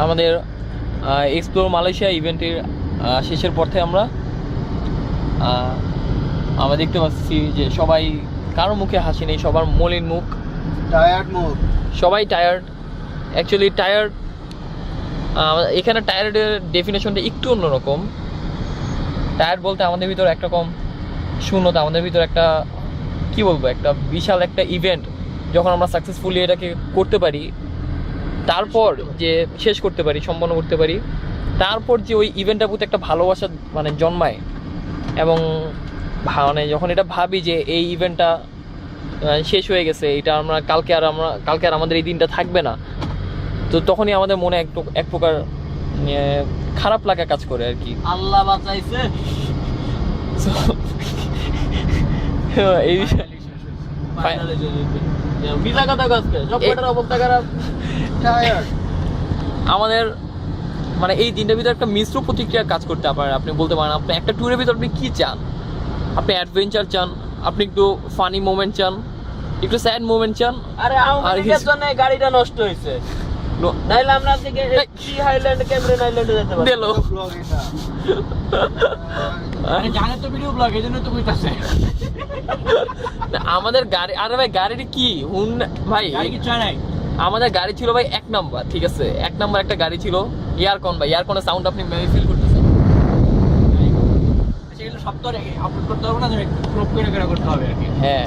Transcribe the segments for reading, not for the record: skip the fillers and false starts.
আমাদের explore Malaysia ইভেন্টের শেষের পথে আমরা দেখতে পাচ্ছি যে সবাই কারো মুখে হাসি নেই, সবার মলিন মুখ, টায়ার্ড মুখ, সবাই টায়ার্ড। অ্যাকচুয়ালি টায়ার্ড, এখানে টায়ার্ডের ডেফিনেশনটা একটু অন্যরকম। টায়ার্ড বলতে আমাদের ভিতর একরকম শূন্যতা, আমাদের ভিতর একটা কি বলবো, একটা বিশাল একটা ইভেন্ট যখন আমরা সাকসেসফুলি এটাকে করতে পারি, তারপর যে শেষ করতে পারি, সম্পন্ন করতে পারি, তারপর যে ওই ইভেন্টটার প্রতি একটা ভালোবাসা মানে জন্মায়। এবং মানে যখন এটা ভাবি যে এই ইভেন্টটা শেষ হয়ে গেছে, এটা কালকে আর আমাদের এই দিনটা থাকবে না, তো তখনই আমাদের মনে এক প্রকার খারাপ লাগা কাজ করে আর কি। আল্লাহ বাঁচাইছে। এই আমাদের মানে এই দিনটার ভিতরে একটা মিশ্র প্রতিক্রিয়া কাজ করতে পারে। আপনি বলতে পারেন আপনি একটা ট্যুরের ভিতর আপনি কি চান, আপনি অ্যাডভেঞ্চার চান, আপনি একটু ফানি মোমেন্ট চান, একটু স্যাড মোমেন্ট চান। আরে আমাদের জন্য গাড়িটা নষ্ট হয়েছে, নাইলে আমরা থেকে কি হাইল্যান্ড ক্যামেরন আইল্যান্ডে যেতে পারি। দিলো আরে জানে তো ভিডিও ব্লগ, এজন্য তো কইতাছে আমাদের গাড়ি। আরে ভাই গাড়িটা কি ভাই, গাড়ি কি চাই নাই, আমাদের গাড়ি ছিল ভাই 1 নাম্বার, ঠিক আছে, 1 নাম্বার একটা গাড়ি ছিল। এয়ারকন ভাই, এয়ারকনের সাউন্ড আপনি মেবি ফিল করতেছেন। সেগুলো সব তো আপলোড করতে হবে না, একটু ক্রপ করে করতে হবে আর কি। হ্যাঁ,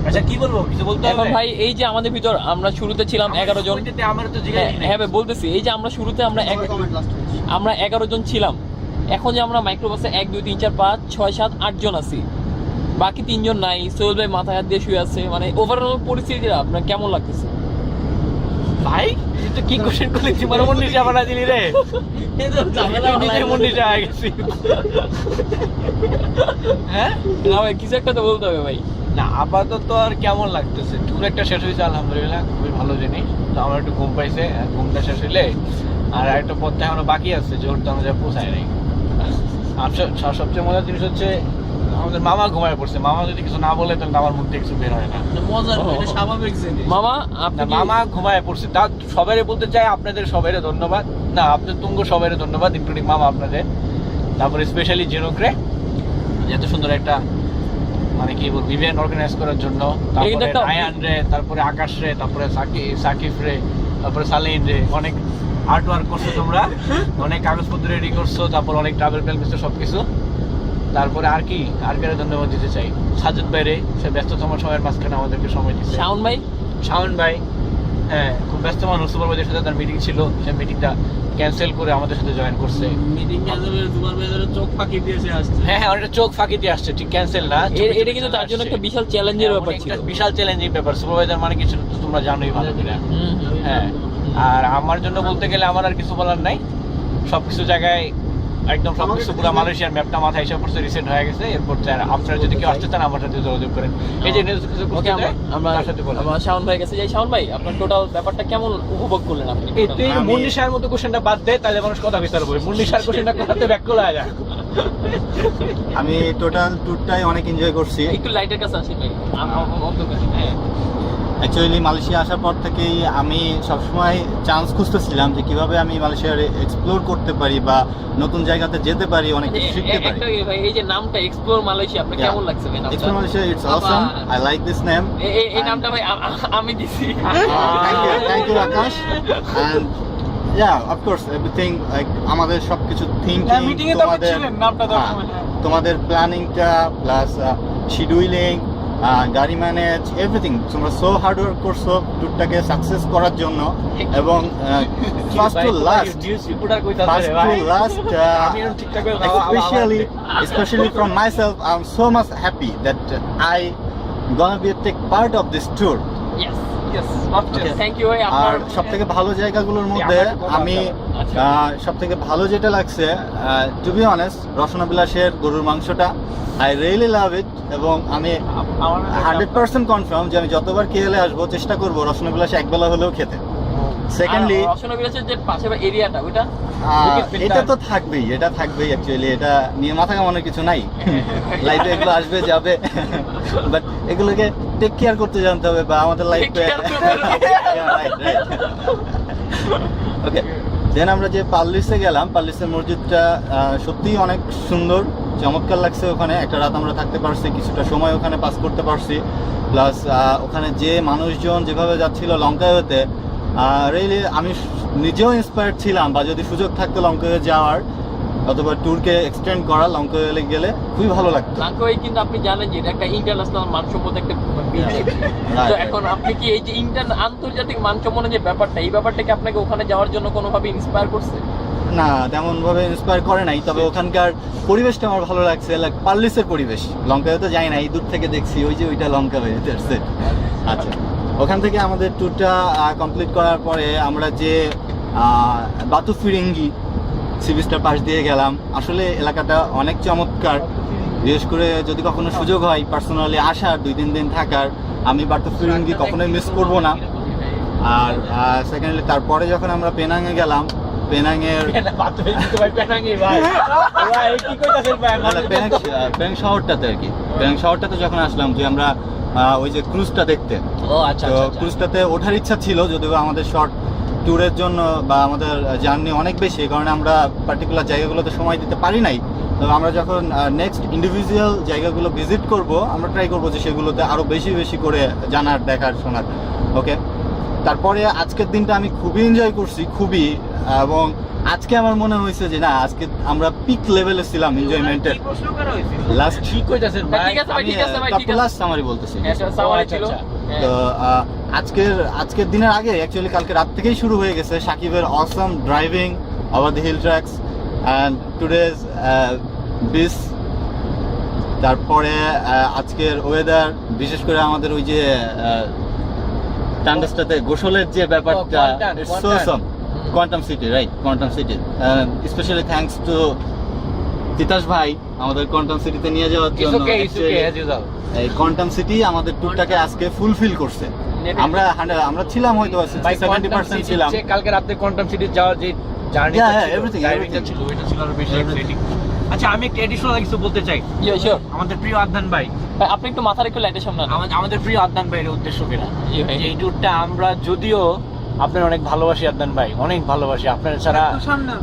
আচ্ছা কি বলবো, কিছু বলতে হবে এখন ভাই এই যে আমাদের ভিতর আমরা শুরুতে ছিলাম 11 জন। আমার তো জিজ্ঞাসা হ্যাঁ ভাই বলতেছি, এই যে আমরা শুরুতে আমরা 11 জন ছিলাম, এখন যে আমরা মাইক্রোবাসে 1 2 3 4 5 6 7 8 জন আছি, বাকি 3 জন নাই। সোহেল ভাই মাথায় হাত দিয়ে শুয়ে আছে। মানে ওভারঅল পরিস্থিতিটা আপনার কেমন লাগতেছে ভাই? তুই কি কোশ্চেন করলি, জীবন মন নিশা বানা দিলি রে, এই তো ঝামেলা নিজে মন নিশা হয়ে গেছি। হ্যাঁ না ভাই, কিছু একটা তো বলতে হবে ভাই। না আপাতত আর কেমন লাগতেছে, ট্যুর একটা শেষ হয়েছে আলহামদুলিল্লাহ, খুবই ভালো জিনিস। তো আমার একটু ঘুম পাইছে, ঘুমটা শেষ হইলে আর একটা পথটা এখনো বাকি আছে, যেহেতু আমরা যা পৌঁছায় নাই। সবচেয়ে মজার জিনিস হচ্ছে আমাদের মামা ঘুমায় পড়ছে। মামা যদি কিছু না বলে তাহলে আমার মুখ থেকে কিছু বের হয় না। মজার, এটা স্বাভাবিক জিনিস। মামা ঘুমায় পড়ছে, তা সবাইরে বলতে চাই আপনাদের সবাইরে ধন্যবাদ, না আপনাদের তুঙ্গ সবাইরে ধন্যবাদ, ইনক্লুডিং মামা আপনাদের। তারপরে স্পেশালি জিনুক রে, এত সুন্দর একটা মানে কি বলবো ইভেন্ট অর্গানাইজ করার জন্য, তারপরে আয়ান রে, তারপরে আকাশ রে, তারপরে সাকিব রে, তারপরে সালিন রে, অনেক আর্ট ওয়ার্ক করছো তোমরা, অনেক কাগজপত্র রেডি করছো, তারপর অনেক ট্রাভেল প্ল্যান করছো, সবকিছু। তারপরে আর কি ধন্যবাদ দিতে চাই সাজুদ ভাই রে, সে ব্যস্ততম সময়ের মাঝখানে আমাদেরকে সময় দিচ্ছে। শাওন ভাই হ্যাঁ, খুব ব্যস্ত মানুষ, সুপারভাইজারের সাথে তার মিটিং ছিল, সেই মিটিংটা ক্যান্সেল করে আমাদের সাথে জয়েন করছে। মিটিং ক্যান্সেলের সুপারভাইজারের চোখ ফাঁকি দিয়েছে আসছে। হ্যাঁ অনেকটা চোখ ফাঁকি দিয়ে আসছে, ঠিক ক্যান্সেল না, এটা কিন্তু তার জন্য একটা বিশাল চ্যালেঞ্জের ব্যাপার ছিল, বিশাল চ্যালেঞ্জিং ব্যাপার। সুপারভাইজার মানে কিছু তো তোমরা জানোই ভালো করে। হ্যাঁ, আর আমার জন্য বলতে গেলে আমার আর কিছু বলার নাই, সবকিছু জায়গায় একদম সবকিছু পুরো মালয়েশিয়ার ম্যাপটা মাথায় হিসাব করছে, রিসেট হয়ে গেছে। এরপর আপনারা যদি কেউ আসতে চান আমার সাথে যোগাযোগ করেন। এই যে কিছু আমরা সাথে বললাম, আমার শাওন ভাই কাছে যাই। শাওন ভাই, আপনার টোটাল ব্যাপারটা কেমন উপভোগ করলেন আপনি? এই তুই মুন্নিশার মতো কোশ্চেনটা বাদ দে, তাহলে মানুষ কথা বিচার করবে। মুন্নিশার কোশ্চেনটা কথাতে ব্যাক করা যায়। আমি টোটাল ট্যুরটাই অনেক এনজয় করছি। একটু লাইটের কাছে আসি ভাই। হ্যাঁ, অ্যাকচুয়ালি মালয়েশিয়া আসার পর থেকেই আমি সবসময় চান্স খুঁজতেছিলাম যে কিভাবে আমি মালয়েশিয়ার এক্সপ্লোর করতে পারি বা নতুন জায়গাতে যেতে পারি, অনেক কিছু শিখতে পারি। ভাই এই যে নামটা এক্সপ্লোর মালয়েশিয়া, আপনার কেমন লাগছে ভাই? Explore Malaysia, it's awesome, I like this name. এই নামটা ভাই আমি দিছি। Thank you Akash. And of course everything like আমাদের সবকিছু থিংকিং, তোমাদের প্ল্যানিংটা প্লাস শিডিউলিং, গাড়ি ম্যানেজ, এভরিথিং তোমরা সো হার্ড ওয়ার্ক করছো ট্যুরটাকে সাকসেস করার জন্য। এবং first to last especially from myself, I'm so much happy that I gonna be a take part of this tour. আর সব থেকে ভালো জায়গাগুলোর মধ্যে আমি সব থেকে ভালো যেটা লাগছে, টু বি অনেস্ট, রসনা বিলাসের গরুর মাংসটা আই রিয়েলি লাভ ইট। এবং আমি 100% কনফার্ম যে আমি যতবার কেএলএ আসবো চেষ্টা করবো রসনা বিলাসে একবেলা হলেও খেতে। সেকেন্ডলি রসনা বিলাসের যে পাশে এরিয়াটা, ওইটা এটা তো থাকবেই, এটা থাকবেই। অ্যাকচুয়ালি এটা নিয়ে মাথা কামানোর কিছু নাই, লাইফে এগুলো আসবে যাবে, বাট এগুলোকে টেক কেয়ার করতে জানতে হবে বা আমাদের লাইফে। ওকে, দেন আমরা যে পাল্লিসে গেলাম, পাল্লিসের মসজিদটা সত্যিই অনেক সুন্দর, চমৎকার লাগছে। ওখানে একটা রাত আমরা থাকতে পারছি, কিছুটা সময় ওখানে পাস করতে পারছি। প্লাস ওখানে যে মানুষজন যেভাবে যাচ্ছিল লঙ্কাওয়েতে, রিয়েলি আমি নিজেও ইন্সপায়ার্ড ছিলাম, বা যদি সুযোগ থাকতো লঙ্কাওয়ে যাওয়ার অথবা ট্যুরকে এক্সটেন্ড করা, লঙ্কাওয়ে গেলে খুবই ভালো লাগতো। লঙ্কাওয়ে কিন্তু আপনি জানেন যে এটা একটা ইন্টারন্যাশনাল মানসম্মত একটা বিচ। তো এখন আপনি কি এই যে আন্তর্জাতিক মানসম্মনের যে ব্যাপারটা, এই ব্যাপারটাকে আপনাকে ওখানে যাওয়ার জন্য কোনোভাবে ইন্সপায়ার করছে? না, তেমন ভাবে ইন্সপায়ার করে নাই, তবে ওখানকার পরিবেশটা আমার ভালো লাগছে। লাইক পাল্লিসের পরিবেশ, লঙ্কাওয়ে তো যাই না, এই দূর থেকে দেখছি ওই যে ওইটা লঙ্কাওয়ে। আচ্ছা, ওখান থেকে আমাদের ট্যুরটা কমপ্লিট করার পরে আমরা যে বাতু ফিরিঙ্গি সি বিচটার পাশ দিয়ে গেলাম। আসলে এলাকাটা অনেক চমৎকার, বিশেষ করে যদি কখনো সুযোগ হয় পার্সোনালি আসার 2-3 দিন থাকার, আমি বাতু ফিরিঙ্গি কখনোই মিস করব না। আর সেকেন্ডলি তারপরে যখন আমরা পেনাংয়ে গেলাম, পেনাংয়ের পেনাং শহরটাতে আর কি, পেনাং শহরটাতে যখন আসলাম যে আমরা ওই যে ক্রুজটা দেখতে, তো ক্রুজটাতে ওঠার ইচ্ছা ছিল, যদিও আমাদের শর্ট ট্যুরের জন্য বা আমাদের জার্নি অনেক বেশি, এই কারণে আমরা পার্টিকুলার জায়গাগুলোতে সময় দিতে পারি নাই। তবে আমরা যখন নেক্সট ইন্ডিভিজুয়াল জায়গাগুলো ভিজিট করব, আমরা ট্রাই করবো যে সেগুলোতে আরও বেশি বেশি করে জানার, দেখার, শোনার। ওকে, তারপরে আজকের দিনটা আমি খুবই এনজয় করছি, খুবই। এবং আজকে আমার মনে হয়েছে যে না, আজকে আমরা পিক লেভেলে ছিলাম এনজয়মেন্টের। লাস্ট লাস্ট সামারি বলতেছি। তো আজকের দিনের আগে অ্যাকচুয়ালি কালকে রাত থেকেই শুরু হয়ে গেছে সাকিবের awesome driving over the hill tracks and today's beach. তারপরে আজকের ওয়েদার, বিশেষ করে আমাদের ওই যে টান্ডাসটাতে গোসলের যে ব্যাপারটা, quantum city, right, quantum city. Specially thanks to Titas ভাই আমাদের কোয়ান্টাম সিটিতে নিয়ে যাওয়ার জন্য। এই কোয়ান্টাম সিটি আমাদের ট্যুরটাকে আজকে ফুলফিল করছে। আমরা ছিলাম হয়তো 70% ছিলাম। কালকে রাতে কোয়ান্টাম সিটি যাওয়ার যে জার্নি ছিল, ওইটা ছিল আরো বেশি এক্সাইটিং। আচ্ছা, আমি একটা এডিশনাল কিছু বলতে চাই। আমাদের প্রিয় আদনান ভাই, আপনি একটু মাথার একটু লাইটের সামনে আমাদের প্রিয় আদনান ভাইয়ের উদ্দেশ্য কিনা এই ট্যুরটা আমরা, যদিও আপনার অনেক ভালোবাসি আদনান ভাই, অনেক ভালোবাসি, আপনার ছাড়া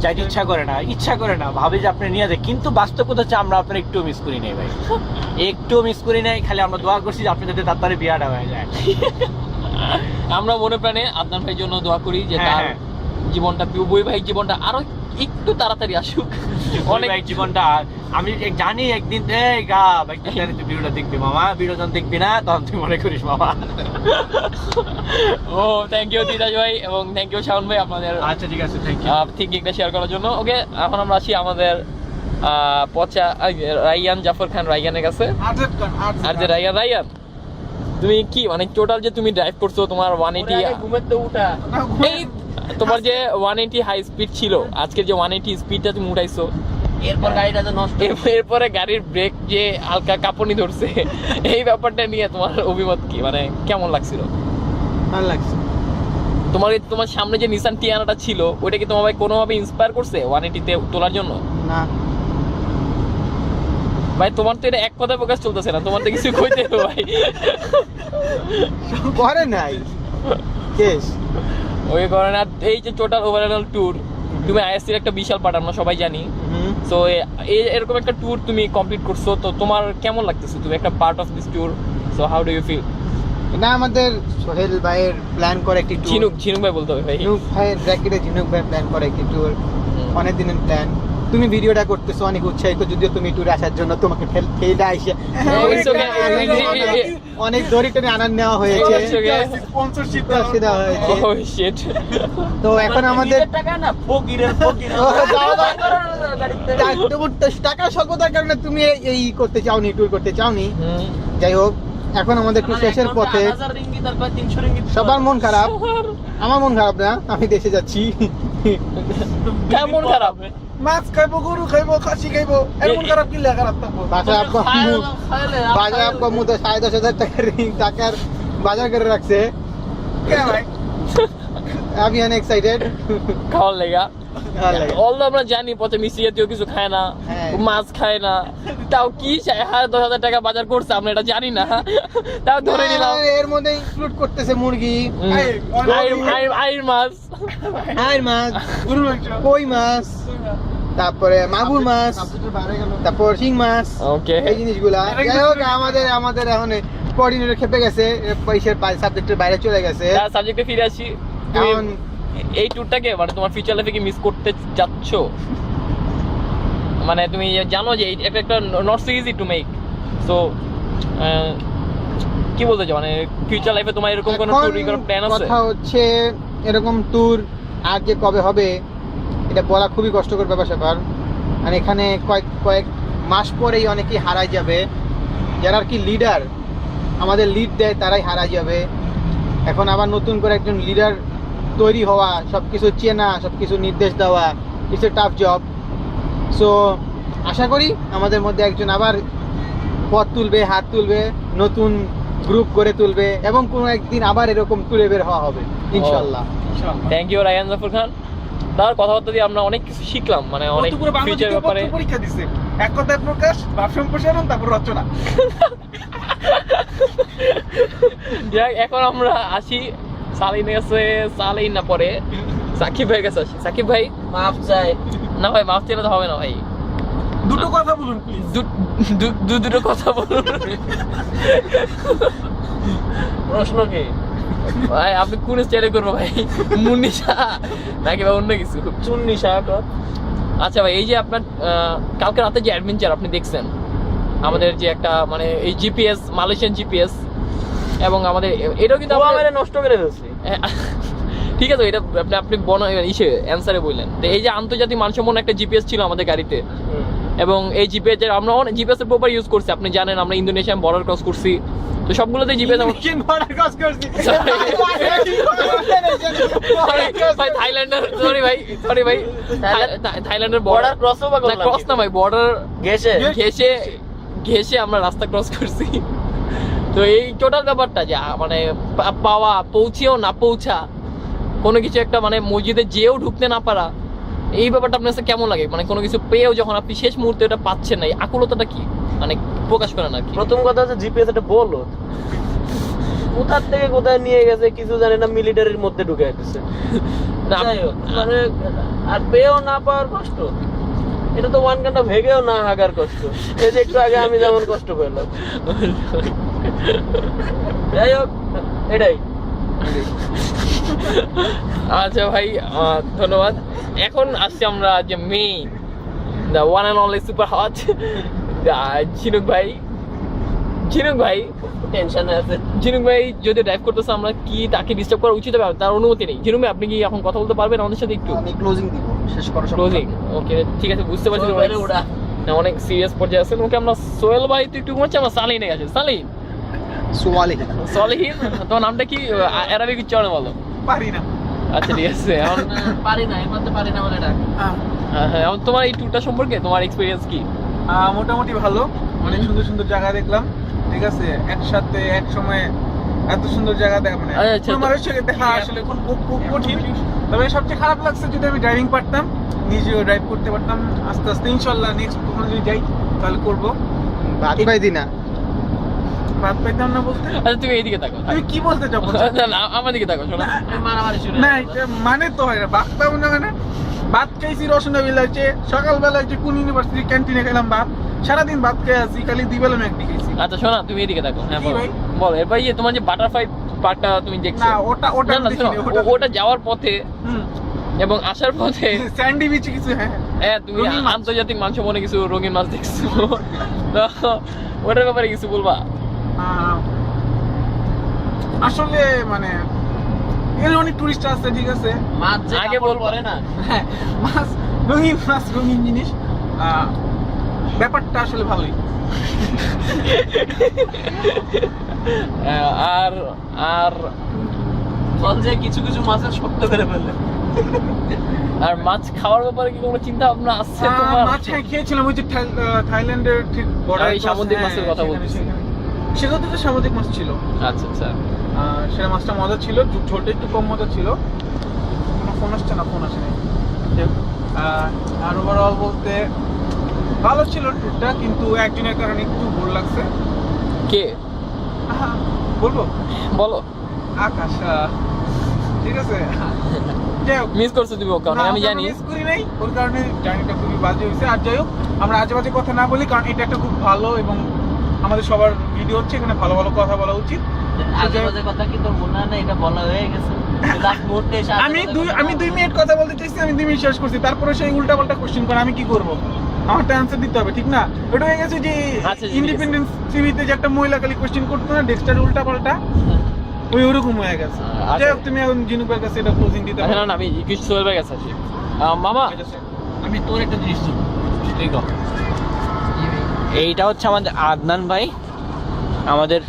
যাইতে ইচ্ছা করে না, ভাবি যে আপনি নিয়ে যায়, কিন্তু বাস্তবতা হচ্ছে আমরা আপনার একটু মিস করি নাই ভাই, একটু মিস করি নাই। খালি আমরা দোয়া করছি যে আপনি যাতে তাড়াতাড়ি বিয়াটা হয়ে যায়। আমরা মনে প্রাণে আদনান ভাইয়ের জন্য দোয়া করি যে তার জীবনটা, বই ভাই জীবনটা আরো একটু তাড়াতাড়ি আসুক। অনেক জীবনটা আমি জানি একদিন তুই ভিডিওটা দেখবি মামা, ভিডিও যখন দেখবি না তখন তুই মনে করিস মামা। ও থ্যাংক ইউ তিতাস ভাই, এবং থ্যাংক ইউ শাওন ভাই আপনাদের। আচ্ছা ঠিক আছে, থ্যাংক ইউ থিঙ্কিংটা শেয়ার করার জন্য। ওকে, এখন আমরা আসি আমাদের পচা রাইয়ান জাফর খান রাইয়ানের কাছে। আর যে রাইয়ান, তুমি কি মানে টোটাল যে তুমি ড্রাইভ করছো, তোমার 180 এই তোমার যে 180 হাই স্পিড ছিল, আজকের যে 180 স্পিডটা তুমি উঠাইছো, এরপর গাড়িটা তো নষ্ট, এরপরে গাড়ির ব্রেক যে হালকা কাঁপুনি ধরছে, এই ব্যাপারটা নিয়ে তোমার অভিমত কি, মানে কেমন লাগছিল? ভালো লাগছে। তোমার সামনে যে নিসান টিয়ানাটা ছিল, ওইটা কি তোমার কোনোভাবে ইন্সপায়ার করছে 180 তে তোলার জন্য? না ভাই, তোমার তো এটা এক কথায় প্রকাশ চলতেছে না, তোমার তো কিছু কইতে হবে ভাই। করে নাই কেস ওই কারণে। আর এই যে টোটাল ওভারঅল ট্যুর, তুমি আইএসসির একটা বিশাল পার্ট, আমরা সবাই জানি। সো এরকম একটা ট্যুর তুমি কমপ্লিট করছো, তো তোমার কেমন লাগতেছে? তুমি একটা part of this tour, so how do you feel? না, আমাদের সোহেল ভাইয়ের প্ল্যান করে একটি ট্যুর। ঝিনুক ভাই বলতে হবে ভাই, ঝিনুক ভাইয়ের জ্যাকেটে ঝিনুক ভাই প্ল্যান করে একটি ট্যুর, অনেক দিনের প্ল্যান। তুমি ভিডিওটা করতেছো অনেক উৎসাহিত, যদিও তুমি ট্যুরে আসার জন্য তোমাকে ঠেলে আইসে অনেক দড়িটনে আনার নেওয়া হয়েছে, স্পন্সরশিপ দেওয়া হয়েছে। তো এখন আমাদের টাকা স্বল্পতার কারণে তুমি এই করতে চাওনি, ট্যুর করতে চাওনি। যাই হোক, এখন আমাদের একটু শেষের পথে। সবার মন খারাপ, আমার মন খারাপ না, আমি দেশে যাচ্ছি। কেমন খারাপ? মাছ খাইবো, গরু খাইবো, খাসি খাইবো, এমন খারাপ কিনলে খারাপ থাকবো। বাজার আপকা মুদে 10,500 টাকার বাজার করে রাখছে। আমি অনেক এক্সাইটেড খাওয়ার লেগা। ভালো লাগে। অলদো আমরা জানি পথে মিষ্টি জাতীয় কিছু খায় না, হ্যাঁ। মাছ খায় না, তাও কি চাই 10,000 টাকা বাজার করছে আমরা এটা জানি না, তাও ধরে নিলাম এর মধ্যে ইনক্লুড করতেছে মুরগি, আইর মাছ, আইর মাছ, কই মাছ, তারপরে মাগুর মাছ, তারপর শিং মাছ, ওকে। এই জিনিসগুলা। যাই হোক আমাদের এখন কোঅর্ডিনেটর খেপে গেছে, পয়সার সাবজেক্টের বাইরে চলে গেছে। সাবজেক্টে ফিরে আসি, তুমি এখন এই ট্যুরটাকে মানে তোমার ফিউচার লাইফে কি মিস করতে যাচ্ছ? মানে তুমি জানো যে এটা একটা not so easy to make, so কি বলতে চাও মানে ফিউচার লাইফে তোমার এরকম কোনো এখন ট্যুর করার প্ল্যান আছে? কথা হচ্ছে এরকম ট্যুর আর যে কবে হবে এটা বলা খুবই কষ্টকর ব্যাপার। আর এখানে কয়েক মাস পরেই অনেকেই হারাই যাবে, যারা আর কি লিডার আমাদের লিড দেয় তারাই হারা যাবে। এখন আবার নতুন করে একজন লিডার তৈরি হওয়া, সবকিছু চেনা, সবকিছু নির্দেশ দেওয়া, it's a tough job. So আশা করি আমাদের মধ্যে একজন আবার পথ তুলবে, হাত তুলবে, নতুন গ্রুপ গড়ে তুলবে এবং কোনো একদিন আবার এরকম তুলে বের হওয়া হবে ইনশাল্লাহ। থ্যাংক ইউ রায়ান জাফর খান। তার কথাবার্তা দিয়ে আমরা অনেক কিছু শিখলাম, মানে অনেক ফিউচার ব্যাপারে। পরীক্ষা দিছে, এক কথায় প্রকাশ, ভাব সম্প্রসারণ, তারপর রচনা। যাক, এখন আমরা আসি সালিন গেছে, সালিন না পরে সাকিব ভাই কাছে আসি। সাকিব ভাই মাফ চাই। না ভাই, মাফ চাইলে তো হবে না ভাই, দুটো কথা বলুন প্লিজ। দুটো কথা বলুন। প্রশ্ন কি? ভাই আপনি কোন স্টাইলে করবো ভাই, মুন্নিশা নাকি ভাই অন্য কিছু? চুন্নি সাহেব। আচ্ছা ভাই, এই যে আপনার কালকে রাতে যে অ্যাডভেঞ্চার আপনি দেখছেন, আমাদের যে একটা মানে এই জিপিএস, মালয়েশিয়ান জিপিএস, এবং আমাদের এটাও কিন্তু মেরে নষ্ট করে ফেলছি। ঠিক আছে, এটা আপনি ইসে অ্যান্সারে বললেন। তো এই যে আন্তর্জাতিক মানসম্পন্ন একটা জিপিএস ছিল আমাদের গাড়িতে, এবং এই জিপিএস আমরা জিপিএস এর প্রপার ইউজ করছি। আপনি জানেন আমরা ইন্দোনেশিয়ান বর্ডার ক্রস করছি, তো সবগুলোতে জিপিএস ভাই থাইল্যান্ডের থাইল্যান্ডের বর্ডার ক্রসও বা করলাম ক্রস না ভাই, বর্ডার ঘেসে ঘেসে আমরা রাস্তা ক্রস করছি। তো এই টোটাল ব্যাপারটা যে মানে পাওয়া, পৌঁছেও না পৌঁছা, কোনো কিছু একটা মানে মসজিদে যেও ঢুকতে না পারা, এই ব্যাপারটা আপনার কাছে কেমন লাগে? মানে কোনো কিছু পেয়েও যখন আপনি শেষ মুহূর্তে এটা পাচ্ছেন না, এই আকুলতাটা কি মানে প্রকাশ করেন আর কি? প্রথম কথা হচ্ছে জিপিএস এটা বলো কোথা থেকে কোথায় নিয়ে গেছে কিছু জানি না, মিলিটারির মধ্যে ঢুকে দিচ্ছে। যাই হোক, মানে আর পেয়েও না পাওয়ার কষ্ট, এটা তো ওয়ান কান্ডা ভেগেও না হাগার কষ্ট। এই যে একটু আগে আমি যেমন কষ্ট পেলাম। যাই হোক, এটাই। আচ্ছা ভাই, ধন্যবাদ। এখন আসছি আমরা যে main, the one and only super hot ঝিনুক ভাই। ঝিনুক ভাই টেনশনে আছে। ঝিনুক ভাই যদি ড্রাইভ করতেছে, আমরা কি তাকে ডিস্টার্ব করা উচিত হবে? তার অনুমতি নেই। ঝিনুক ভাই আপনি কি এখন কথা বলতে পারবেন আমাদের সাথে একটু? আমি ক্লোজিং দিব, শেষ করার সময়। ক্লোজিং, ওকে ঠিক আছে, বুঝতে পারছি। ওরা না, অনেক সিরিয়াস পর্যায়ে আছেন। ওকে আমরা সোহেল ভাই তো একটু ঘুমাচ্ছি, আমরা সালিনে গেছি। সালিন, সলিহিন, তোমার নামটা কি অ্যারাবিক উচ্চারণে বলো? পারি না। আচ্ছা ঠিক আছে, এখন পারি না, এমন তো পারি না বলে ডাক। হ্যাঁ, এখন তোমার এই ট্যুরটা সম্পর্কে তোমার এক্সপিরিয়েন্স কি? মোটামুটি ভালো, অনেক সুন্দর সুন্দর জায়গা দেখলাম। ঠিক আছে, একসাথে এক সময় এত সুন্দর জায়গা দেখা মানে আচ্ছা, পুরো মানুষের দেখা আসলে খুব কঠিন। তবে সবচেয়ে খারাপ লাগছে যদি আমি ড্রাইভিং পারতাম, নিজেও ড্রাইভ করতে পারতাম। আস্তে আস্তে ইনশাল্লাহ নেক্সট কখনো যদি যাই তাহলে করবো। ভাত পাই দিনা, ভাত পাইতাম না বলতে আচ্ছা তুমি এইদিকে তাকো। তুমি কি বলতে চাও? না না, আমার দিকে তাকো, শোনো। মারামারি শুরু না, এটা মানে তো হয় না। ভাত পাবো না মানে ভাত খাইছি রসুন বিলাইছে, সকালবেলা যে কোন ইউনিভার্সিটি ক্যান্টিনে খেলাম ভাত, সারাদিন ভাত খেয়ে আছি, খালি 2 বেলা ম্যাগি খাইছি। আচ্ছা শোনা, তুমি এদিকে তাকো। হ্যাঁ কি বলো ভাই? বলো। এরপর ইয়ে তোমার যে বাটারফ্লাই পার্কটা তুমি দেখছো? না, ওটা না, না, শোনো, দেখিনি, ওটা যাওয়ার পথে এবং আসার পথে স্যান্ডি বিচ কিছু। হ্যাঁ, তুমি রঙিন মাছ। আন্তর্জাতিক মানসম্পন্ন কিছু রঙিন মাছ দেখছো, তো ওটার ব্যাপারে কিছু বলবা? আসলে মানে এর অনেক টুরিস্ট আছে, ঠিক আছে, মাছ যে আগে আগে বলবো। বল করে না। মাছ, রঙিন জিনিস, ব্যাপারটা আসলে ভালোই। আর আর বল যে কিছু কিছু মাছের শক্ত করে ফেললে। আর মাছ খাওয়ার ব্যাপারে কি কোনো চিন্তা ভাবনা আছে তোমার? মাছ খেয়েছিলাম ওই যে থাইল্যান্ডের ঠিক বর্ডার। এই সামুদ্রিক মাছের কথা বলতেছি। সেটা তো সামুদ্রিক মাছ ছিল। আচ্ছা আচ্ছা। সেটা মাছটা মজা ছিল, ঝোলটা একটু কম মজা ছিল। আসছে না, ফোন আসে নাই। আর ওভারঅল বলতে ভালো ছিল ট্যুরটা, কিন্তু একজনের কারণে একটু বোর লাগছে। কে বলবো বলো? আকাশ। ঠিক আছে, যাই হোক, মিস করছো তুমি ওকে, আমি জানি। মিস করি নাই, ওর কারণে জার্নিটা খুবই বাজে হয়েছে। আর যাই হোক, আমরা আজে বাজে কথা না বলি, কারণ এটা একটা খুব ভালো এবং আমাদের সবার ভিডিও হচ্ছে, এখানে ভালো ভালো কথা বলা উচিত। আজে কথা কি তোর মনে হয় না এটা বলা হয়ে গেছে? লাস্ট মুহূর্তে এসে আমি 2 মিনিট কথা বলতে চাইছি, আমি 2 মিনিট শেষ করছি, তারপরে সেই উল্টা পাল্টা কোশ্চেন করে আমি কি করব? আমারটা অ্যান্সার দিতে হবে, ঠিক না? ওটা হয়ে গেছে যে আচ্ছা, ইন্ডিপেন্ডেন্স টিভিতে যে একটা মহিলা খালি কোশ্চেন করতো না, ডেক্সটার উল্টা পাল্টা, ওরকম হয়ে গেছে। যাই হোক, তুমি এখন জিনুকের কাছে এটা ক্লোজিং দিতে আচ্ছা, পারো। না আমি কিছু সোহেলের কাছে আছি। মামা আমি তোর একটা জিনিস দেখো, এইটা হচ্ছে আমাদের আদনান ভাই, আমাদের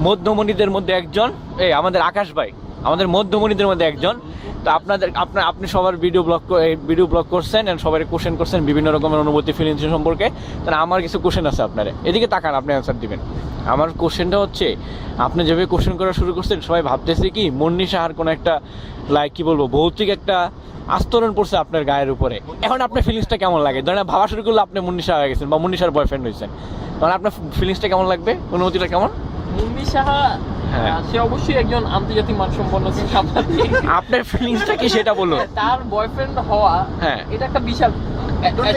মধ্যমণিদের মধ্যে একজন, আমাদের আকাশ ভাই আমাদের মধ্যমণিদের মধ্যে একজন। তো আপনি সবার ভিডিও ব্লগ করছেন এন্ড সবাই কোশ্চেন করছেন বিভিন্ন রকমের অনুভূতি ফিলিংস সম্পর্কে। তাহলে আমার কিছু কোশ্চেন আছে আপনার, এদিকে তাকান, আপনি অ্যান্সার দিবেন। আমার কোশ্চেনটা হচ্ছে, আপনি যেভাবে কোশ্চেন করা শুরু করছেন সবাই ভাবতেছে কি মুন্নি সাহার কোনো একটা কি বলবো ভৌতিক একটা আস্তরণ পড়ছে আপনার গায়ের উপরে। এখন আপনার ফিলিংসটা কেমন লাগে? ধরেন ভাবা শুরু করলে আপনি মুন্নি সাহা হয়ে গেছেন বা মুন্নি সাহার বয়ফ্রেন্ড হয়েছেন, তখন আপনার ফিলিংসটা কেমন লাগবে? অনুভূতিটা কেমন? মুন্নি সাহা সে অবশ্যই একজন আন্তর্জাতিক মানসম্পন্ন সাংবাদিক। আপনার ফিলিংসটা কি সেটা বলুন। তার বয়ফ্রেন্ড হওয়া এটা একটা বিশাল ডোন্ট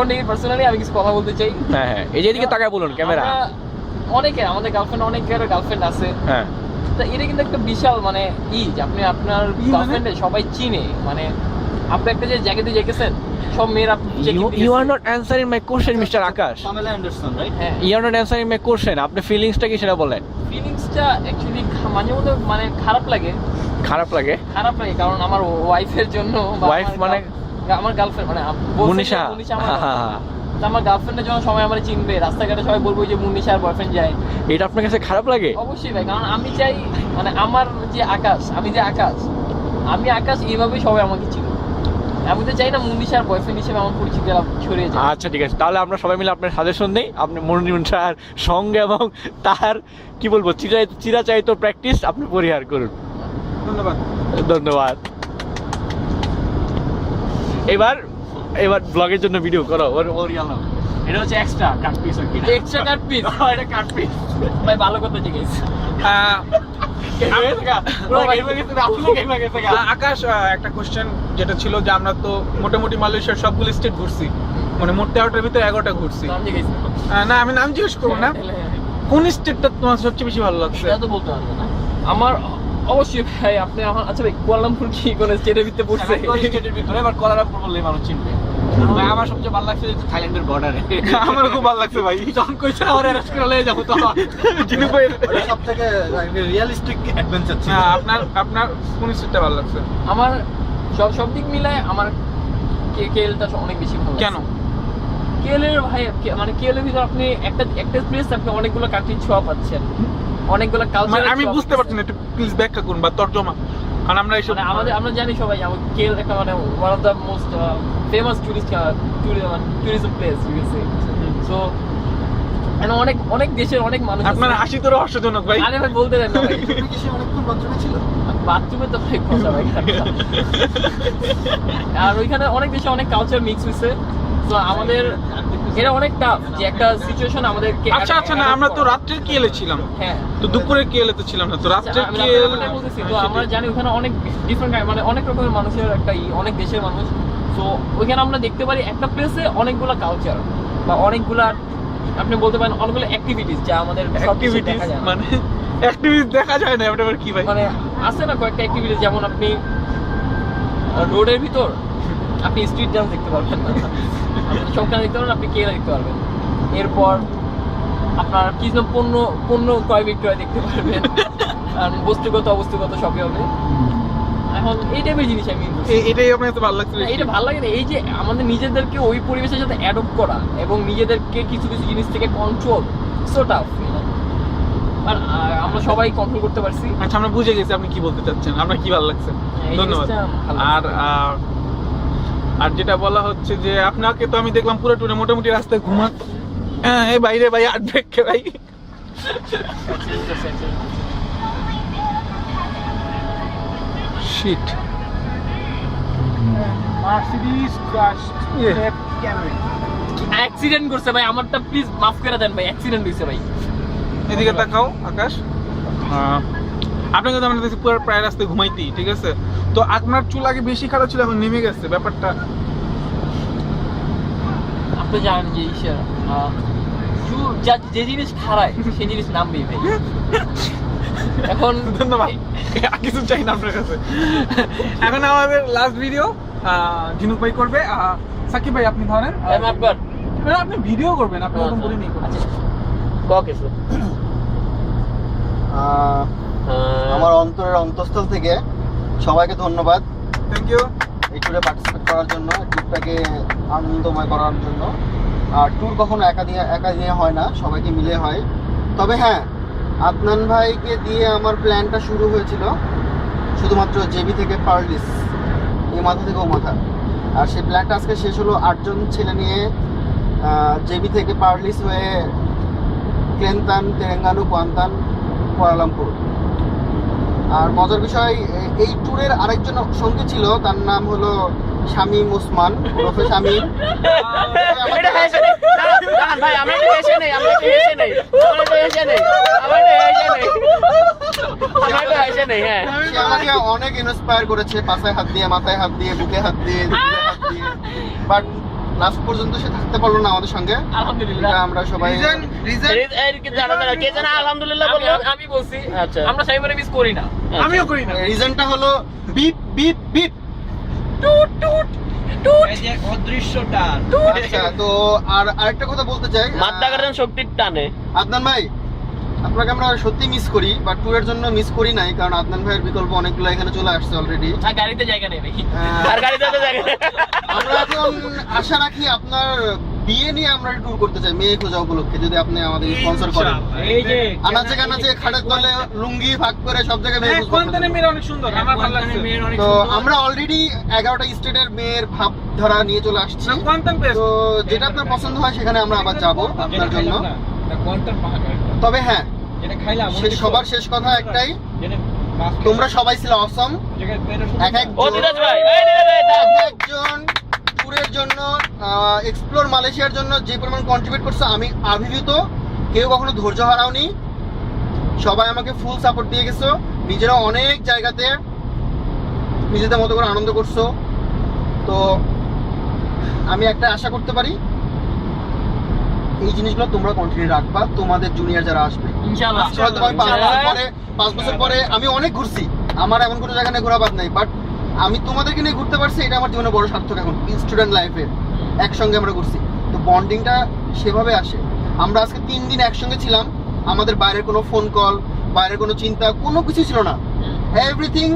টেক ইট পার্সোনালি, আমি কিছু কথা বলতে চাই। হ্যাঁ, এই যে এদিকে তাকায় বলুন ক্যামেরা। আমাদের গার্লফ্রেন্ড, অনেকের গার্লফ্রেন্ড আছে। হ্যাঁ, তো এটা কিন্তু একটা বিশাল মানে যে আপনি আপনার গার্লফ্রেন্ডে সবাই চিনে, মানে আপনি একটা যে জায়গাতে যেতেছেন সব মেয়েরা you are not answering my question, Mr. Akash. Pamela Anderson, right? হ্যাঁ, You are not answering my question. আপনার ফিলিংসটা কি সেটা বলেন। ফিলিংসটা অ্যাকচুয়ালি মাঝে মধ্যে মানে খারাপ লাগে, কারণ আমার ওয়াইফের জন্য, ওয়াইফ মানে আমার গার্লফ্রেন্ড, মানে মুন্নি সাহা। আমার গার্লফ্রেন্ডের জন্য সবাই আমার চিনবে, রাস্তাঘাটে সবাই বলবো যে মুন্নি সাহার বয়ফ্রেন্ড যায়। এটা আপনার কাছে খারাপ লাগে? অবশ্যই ভাই, কারণ আমি চাই মানে আমার যে আকাশ, আমি আকাশ এইভাবেই সবাই আমাকে চিনি। আমি তো চাই না মুন্নি সাহার বয়ফ্রেন্ড হিসেবে আমার পরিচিতি ছড়িয়ে যায়। আচ্ছা ঠিক আছে, তাহলে আমরা সবাই মিলে আপনার সাজেশন নেই, আপনি মুন্নি সাহার সঙ্গে এবং তার কি বলবো চিরাচারিত প্র্যাকটিস আপনি পরিহার করুন। ধন্যবাদ। এবার ব্লগের জন্য ভিডিও করো। এটা হচ্ছে extra cut piece, extra cut piece. এটা কাট পিস ভাই ভালো কথা জিজ্ঞেস। আকাশ, একটা কোশ্চেন যেটা ছিল যে আমরা তো মোটামুটি মালয়েশিয়ার সবগুলো স্টেট ঘুরছি, মানে মোট 13টার ভিতরে 11টা ঘুরছি। না, আমি নাম জিজ্ঞেস করবো না। কোন স্টেটটা তোমার সবচেয়ে বেশি ভালো লাগছে? এটা তো বলতে পারবো না। আমার অবশ্যই ভাই, আপনি আচ্ছা ভাই, কুয়ালালামপুর কি কোন স্টেটের ভিতরে পড়ছে? স্টেটের ভিতরে, এবার কুয়ালালামপুর বললেই মানুষ চিনবে। ভাই আমার সবচেয়ে ভালো লাগছে থাইল্যান্ডের বর্ডারে। আমারও খুব ভালো লাগছে ভাই, যখন কইছে আমার অ্যারেস্ট করে লয়ে যাবো, তো সবথেকে রিয়েলিস্টিক অ্যাডভেঞ্চার ছিল। আপনার কোন স্টেটটা ভালো লাগছে? আমার সব দিক মিলায় আমার কেএলটা অনেক বেশি ভালো। কেন? কেএলের ভাই মানে কেএলের ভিতর আপনি একটা প্লেস আপনি অনেকগুলো কান্ট্রির ছোঁয়া পাচ্ছেন, অনেকগুলো কালচার। আমি বুঝতে পারছি না, একটু প্লিজ ব্যাখ্যা করুন বা তর্জমা। কারণ আমরা এইসব আমরা জানি সবাই কেএল একটা মানে one of the most famous tourism place you can say. So অনেক দেশের অনেক মানুষ। আপনার হাসি তো রহস্যজনক ভাই। আরে ভাই বলতে দেন না ভাই। অনেকক্ষণ বাথরুমে ছিল, বাথরুমে তো ভাই কথা ভাই। আর ওইখানে অনেক দেশে অনেক কালচার মিক্স হয়েছে। তো আমাদের এটা অনেক টাফ যে একটা সিচুয়েশন আমাদের। আচ্ছা না, আমরা তো রাত্রের কেএলে ছিলাম। হ্যাঁ, তো দুপুরের কেএলে তো ছিলাম না, তো রাত্রের কেএল বলতেছি। তো আমরা জানি ওখানে অনেক ডিফারেন্ট মানে অনেক রকমের মানুষের একটা অনেক দেশের মানুষ। তো ওইখানে আমরা দেখতে পারি একটা প্লেসে অনেকগুলা কালচার বা অনেকগুলা আপনি বলতে পারেন অনেকগুলো অ্যাক্টিভিটিস যা আমাদের অ্যাক্টিভিটিস, মানে অ্যাক্টিভিটিস দেখা যায় না এটা আবার কি ভাই? মানে আছে না কয়েকটা অ্যাক্টিভিটিস, যেমন আপনি রোডের ভিতর আপনি স্ট্রিট ডান্স দেখতে পারবেন না, আপনি সবখানে দেখতে পারবেন, আপনি কেলা দেখতে পারবেন। এরপর আপনার কিছু পণ্য ক্রয় বিক্রয় দেখতে পারবেন, বস্তুগত অবস্তুগত সবই হবে। এখন এই টাইপের জিনিস আমি এটাই আপনার তো ভালো লাগছে। এটা ভালো লাগে না, এই যে আমাদের নিজেদেরকে ওই পরিবেশের সাথে অ্যাডপ্ট করা এবং নিজেদেরকে কিছু জিনিস থেকে কন্ট্রোল, সো টাফ। আর আমরা সবাই কন্ট্রোল করতে পারছি। আচ্ছা, আমরা বুঝে গেছি আপনি কি বলতে চাচ্ছেন, আপনার কি ভালো লাগছে। ধন্যবাদ। আর যেটা বলা হচ্ছে যে আপনাকে তো আমি দেখলাম পুরো টুরে মোটামুটি রাস্তায় ঘুমান। এই বাইরে ভাই আট ব্রেককে ভাই। Shit. Mercedes crashed Cameron. Accident করছে ভাই, আমারটা প্লিজ মাফ করে দেন ভাই, অ্যাক্সিডেন্ট হইছে ভাই। এদিকে তাকাও আকাশ। আপনাকে তো আমরা দেখছি পুরো প্রায় রাস্তায় ঘুমাইতেই, ঠিক আছে? তো আপনার চুল আগে বেশি খারাপ ছিল, এখন নেমে গেছে ব্যাপারটা। আপনি জানেন যে যে জিনিস খারায় সেই জিনিস নামবেই ভাই। এখন ধন্যবাদ, আর কিছু চাই না আপনার কাছে। এখন আমাদের লাস্ট ভিডিও ঝিনুক ভাই করবে। সাকিব ভাই আপনি ধরেন, আপনি ভিডিও করবেন, আপনি ওরকম বলিনি। আচ্ছা কিছু আমার অন্তরের অন্তঃস্থল থেকে সবাইকে ধন্যবাদ থ্যাংক ইউ এই ট্যুরে পার্টিসিপেট করার জন্য, ট্যুরটাকে আনন্দময় করার জন্য। আর ট্যুর কখনো একা দিয়ে হয় না, সবাইকে মিলে হয়। তবে হ্যাঁ, আদনান ভাইকে দিয়ে আমার প্ল্যানটা শুরু হয়েছিল শুধুমাত্র জেবি থেকে পার্লিস, এই মাথা থেকে ও মাথা। আর সেই প্ল্যানটা আজকে শেষ হলো 8 জন ছেলে নিয়ে জেবি থেকে পার্লিস হয়ে ক্লেন্তান, তেলেঙ্গানু, কোয়ান্তান, কুয়ালালামপুর। আর মজার বিষয়, এই ট্যুরের আরেকজন সঙ্গী ছিল, তার নাম হলো শামীম ওসমান ওরফে শামীম। সে আমাকে অনেক ইন্সপায়ার করেছে, পাশায় হাত দিয়ে, মাথায় হাত দিয়ে, বুকে হাত দিয়ে, বাট লাস্ট পর্যন্ত সে থাকতে পারলো না আমাদের সঙ্গে। আলহামদুলিল্লাহ আমরা সবাই আলহামদুলিল্লাহ বললো। আমি বলছি আচ্ছা, আমরা সাইবারে মিস করি না। আমিও করি না। রিজনটা হলো বিপ বিপ বিপ। এই যে অদৃশ্যটা। আচ্ছা, তো আর আরেকটা কথা বলতে চাই, মাত্রাকারের শক্তির টানে আদনান ভাই আপনাকে আমরা সত্যি মিস করি, বাট ট্যুরের জন্য মিস করি নাই, কারণ আদনান ভাইয়ের বিকল্প অনেকগুলো এখানে চলে আসছে অলরেডি। আর গাড়িতে জায়গা নেই ভাই। আর গাড়িতে তো জায়গা নেই। আমরা এখন আশা রাখি আপনার বিয়ে নিয়ে আমরা ট্যুর করতে চাই, মেয়ে খোঁজা উপলক্ষে, যদি আপনি আমাদের স্পন্সর করেন। এই যে আনাচে কানাচে খাটের তলে লুঙ্গি ভাগ করে সব জায়গায় মেয়ে খুঁজবো কোয়ান্তানের আপনাদের। মেয়েরা অনেক সুন্দর, আমার ভালো লাগছে। মেয়ের অনেক তো সুন্দর। আমরা অলরেডি 11টা স্টেটের মেয়ের ভাব ধারা নিয়ে চলে আসছি। কোয়ান্তান বেস্ট। তো যেটা আপনার পছন্দ হয় সেখানে আমরা আবার যাব আপনার জন্য। কোয়ান্টাম পাহাড় তবে হ্যাঁ, যেটা খাইলাম সবার শেষ কথা একটাই, তোমরা সবাই ছিল অসম। ও দিদাস ভাই, এই একজন ট্যুরের জন্য, এক্সপ্লোর মালয়েশিয়ার জন্য যে পরিমাণ কন্ট্রিবিউট করছে, আমি অভিভূত। কেউ কখনো ধৈর্য হারাওনি, সবাই আমাকে ফুল সাপোর্ট দিয়ে গেছো। নিজেরা অনেক জায়গাতে নিজেদের মতো করে আনন্দ করছো। তো আমি একটা আশা করতে পারি, এই জিনিসগুলো তোমরা কন্টিনিউ রাখবা তোমাদের জুনিয়র যারা আসবে। ইনশাআল্লাহ হয়তো আমি 5 বছর পরে আমি অনেক ঘুরছি, আমার এমন কোনো জায়গা নিয়ে ঘোরা বাদ নাই, বাট আমি তোমাদেরকে নিয়ে ঘুরতে পারছি, এটা আমার জীবনে বড় সার্থক। এখন স্টুডেন্ট লাইফে একসঙ্গে আমরা ঘুরছি, তো বন্ডিংটা সেভাবে আসে। আমরা আজকে 3 দিন একসঙ্গে ছিলাম, আমাদের বাইরের কোনো ফোন কল, বাইরের কোনো চিন্তা, কোনো কিছু ছিল না। এভরিথিং,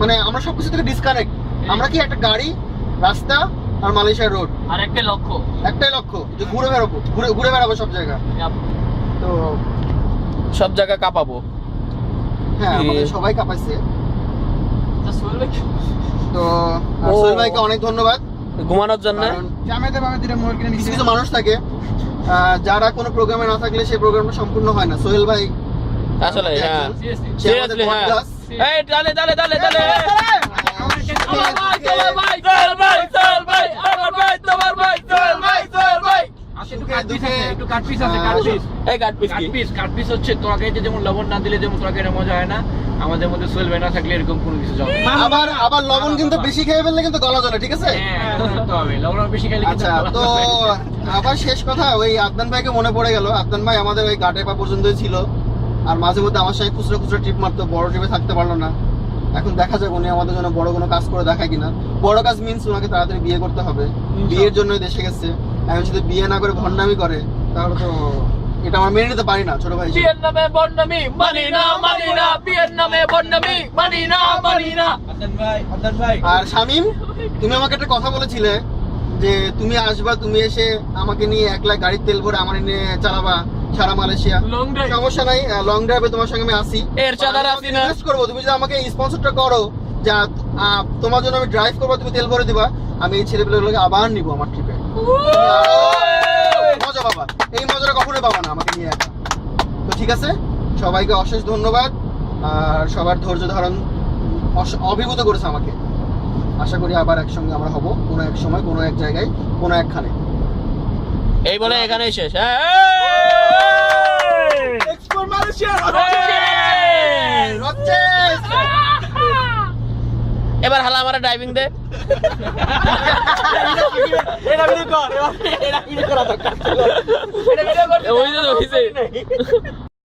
মানে আমরা সব কিছু থেকে ডিসকানেক্ট। আমরা কি একটা গাড়ি, রাস্তা আর মালয়েশিয়ার রোড, আর একটা লক্ষ্য, একটাই লক্ষ্য যে ঘুরে বেড়াবো, ঘুরে বেড়াবো সব জায়গা। তো সব জায়গা কাঁপাবো। হ্যাঁ, আমাদের সবাই কাঁপাইছে। তো ও। সোহেল ভাইকে অনেক ধন্যবাদ। ঘুমানোর জন্য কারণ জামাইতে ভাবে দিলে মোর কিনে কিছু কিছু মানুষ থাকে যারা কোনো প্রোগ্রামে না থাকলে সেই প্রোগ্রামটা সম্পূর্ণ হয় না। সোহেল ভাই আসলে হ্যাঁ, সিরিয়াসলি সে আমাদের Seriously, হ্যাঁ। podcast, এই ডালে ডালে ডালে ডালে আমার ভাই, তোমার ভাই, সোহেল ভাই, সোহেল ভাই, আমার ভাই, তোমার ভাই, সোহেল ভাই, সোহেল ভাই। একটু কাটপিস আছে, কাটপিস। এই কাট পিস কি কাটপিস হচ্ছে তরকারিতে যেমন লবণ না দিলে যেমন তরকারিটা মজা হয় না, আমাদের মধ্যে সোহেল ভাই না থাকলে এরকম কোনো কিছু যাবে না। আবার লবণ কিন্তু বেশি খেয়ে ফেললে কিন্তু গলা জ্বলে, ঠিক আছে? হ্যাঁ, এটা করতে হবে। লবণ বেশি খেলে কিন্তু আচ্ছা, তো আবার শেষ কথা, ওই আদনান ভাইকে মনে পড়ে গেল। আদনান ভাই আমাদের ওই ঘাটে পা পর্যন্তই ছিল, আর মাঝে মধ্যে আমার সাথে খুচরো খুচরো ট্রিপ মারতো, বড় ট্রিপে থাকতে পারলো না। এখন দেখা যাক উনি আমাদের জন্য বড় কোনো কাজ করে দেখায় কিনা। বড় কাজ মিন্স ওনাকে তাড়াতাড়ি বিয়ে করতে হবে, বিয়ের জন্যই দেশে গেছে। এখন যদি বিয়ে না করে ভণ্ডামি করে, তাহলে তো এটা আমরা মেনে নিতে পারি না ছোট ভাই হিসেবে। বিয়ের নামে বন্ডামি মানি না, মানি না, বিয়ের নামে বন্ডামি মানি না, মানি না। আদনান ভাই আর শামীম, তুমি আমাকে একটা কথা বলেছিলে যে তুমি আসবা, তুমি এসে আমাকে নিয়ে একলা গাড়ির তেল ভরে আমার নিয়ে চালাবা সারা মালয়েশিয়া। লং ড্রাইভ, সমস্যা নাই, লং ড্রাইভে তোমার সঙ্গে আমি আসি। এর চাঁদার আসি না। ইনভেস্ট করবো, তুমি যদি আমাকে স্পন্সরটা করো, যা তোমার জন্য আমি ড্রাইভ করবো, তুমি তেল ভরে দিবা, আমি এই ছেলেপেলেগুলোকে আবার নিবো আমার ট্রিপে। মজা পাবা, এই মজাটা কখনোই পাবা না আমাকে নিয়ে একা। তো ঠিক আছে, সবাইকে অশেষ ধন্যবাদ। আর সবার ধৈর্য ধারণ অভিভূত করেছে আমাকে। আশা করি আবার একসঙ্গে আমরা হব কোনো এক সময়, কোনো এক জায়গায়, কোনো একখানে। এই বলে এখানেই শেষ। হ্যাঁ এক্সপোর্ট মালয়েশিয়া এবার হালা আমার ড্রাইভিং দে। এটা ভিডিও কর, এটা ভিডিও করা দরকার ছিল। এটা ভিডিও করতে ওই যে